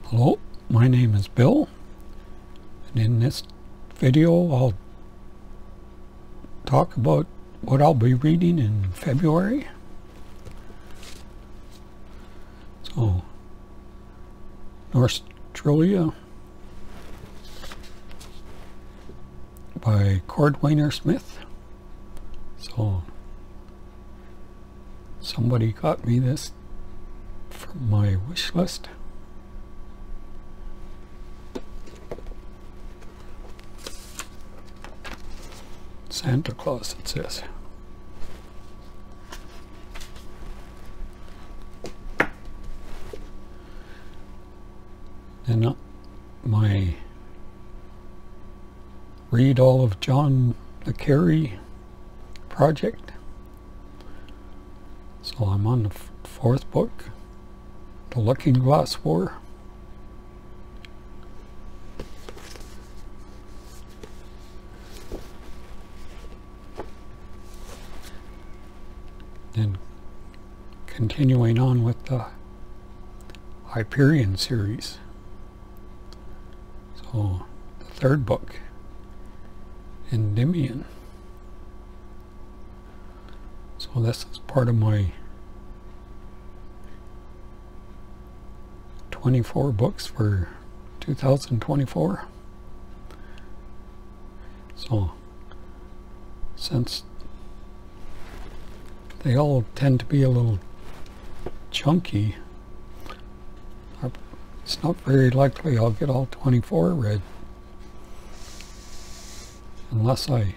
Hello, my name is Bill, and in this video I'll talk about what I'll be reading in February. So, Norstrilia by Cordwainer Smith. So, somebody got me this from my wish list. Santa Claus, it says. And my read all of John the Carré project. So I'm on the fourth book, The Looking Glass War. And continuing on with the Hyperion series. So the third book, Endymion. So this is part of my 24 books for 2024. So since they all tend to be a little chunky, it's not very likely I'll get all 24 read unless I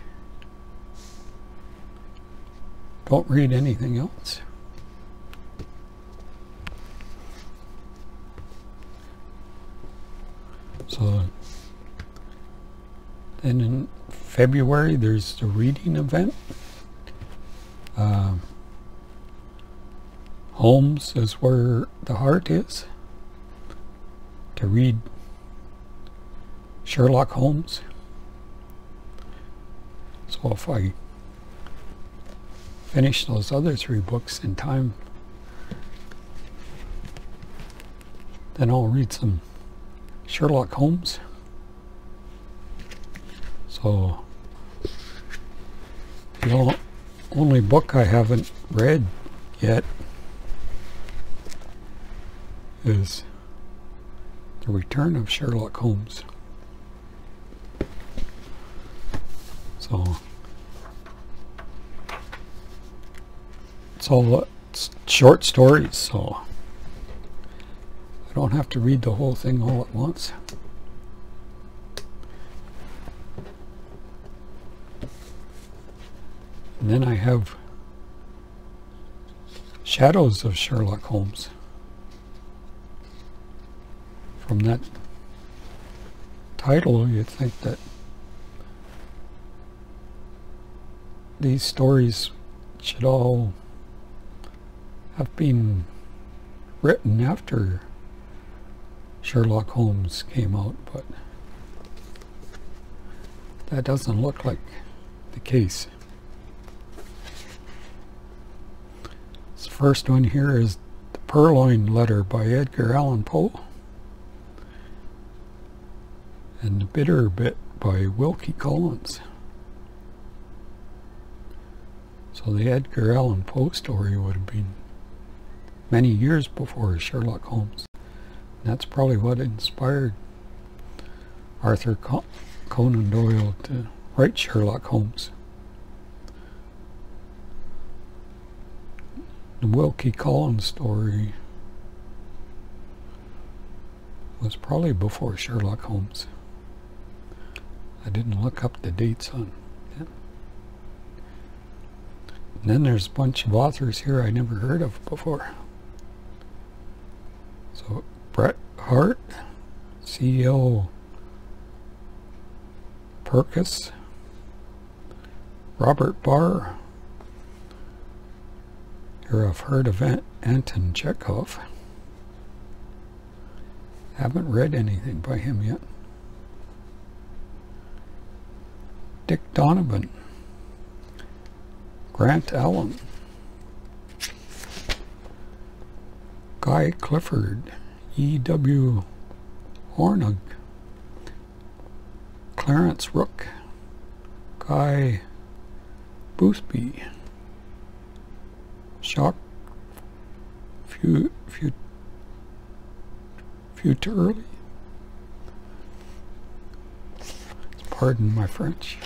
don't read anything else. So then in February there's the reading event. Holmes is where the heart is, to read Sherlock Holmes. So if I finish those other 3 books in time, then I'll read some Sherlock Holmes. So the only book I haven't read yet is The Return of Sherlock Holmes. So it's all short stories, so I don't have to read the whole thing all at once. And then I have Shadows of Sherlock Holmes. From that title, you'd think that these stories should all have been written after Sherlock Holmes came out, but that doesn't look like the case. This first one here is The Purloined Letter by Edgar Allan Poe, and The Bitter Bit by Wilkie Collins. So the Edgar Allan Poe story would have been many years before Sherlock Holmes. And that's probably what inspired Arthur Conan Doyle to write Sherlock Holmes. The Wilkie Collins story was probably before Sherlock Holmes. I didn't look up the dates on it. And then there's a bunch of authors here I never heard of before. So Bret Harte, C.L. Purkis, Robert Barr. Here I've heard of Anton Chekhov. Haven't read anything by him yet. Dick Donovan, Grant Allen, Guy Clifford, E.W. Hornung, Clarence Rook, Guy Boothby, Shock Futurely. Pardon my French.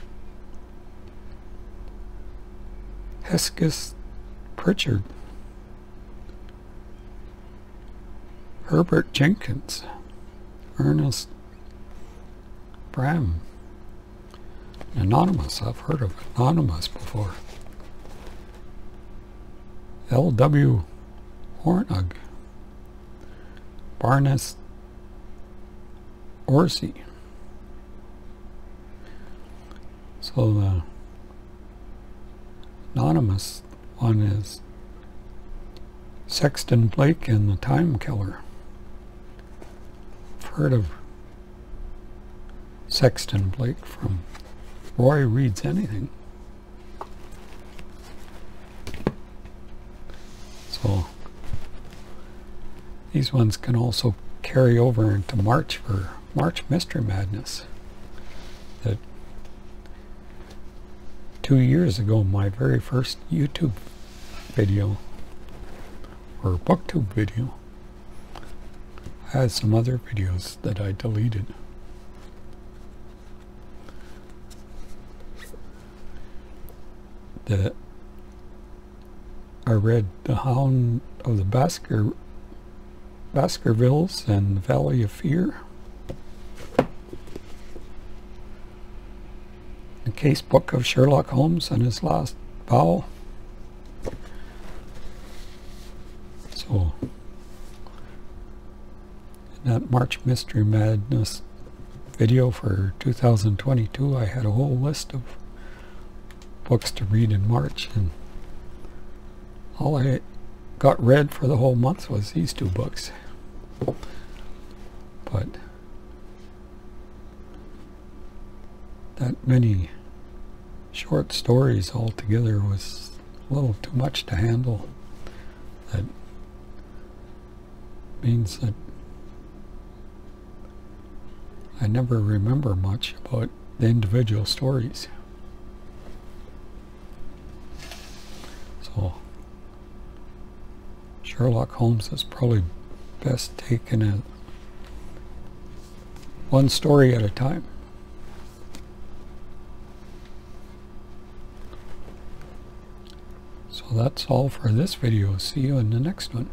Hesketh Pritchard, Herbert Jenkins, Ernest Bram, Anonymous. I've heard of Anonymous before. L.W. Hornung, Barnes Orsi. So the anonymous one is Sexton Blake and the Time Killer. I've heard of Sexton Blake from Roy Reads Anything. So these ones can also carry over into March for March Mystery Madness. That 2 years ago, my very first YouTube video, or booktube video, I had some other videos that I deleted. That I read The Hound of the Baskervilles and the Valley of Fear. The Casebook of Sherlock Holmes and His Last Bow. So, in that March Mystery Madness video for 2022, I had a whole list of books to read in March, and all I got read for the whole month was these two books. But that many short stories altogether was a little too much to handle. That means that I never remember much about the individual stories. So Sherlock Holmes is probably best taken as one story at a time. So that's all for this video. See you in the next one.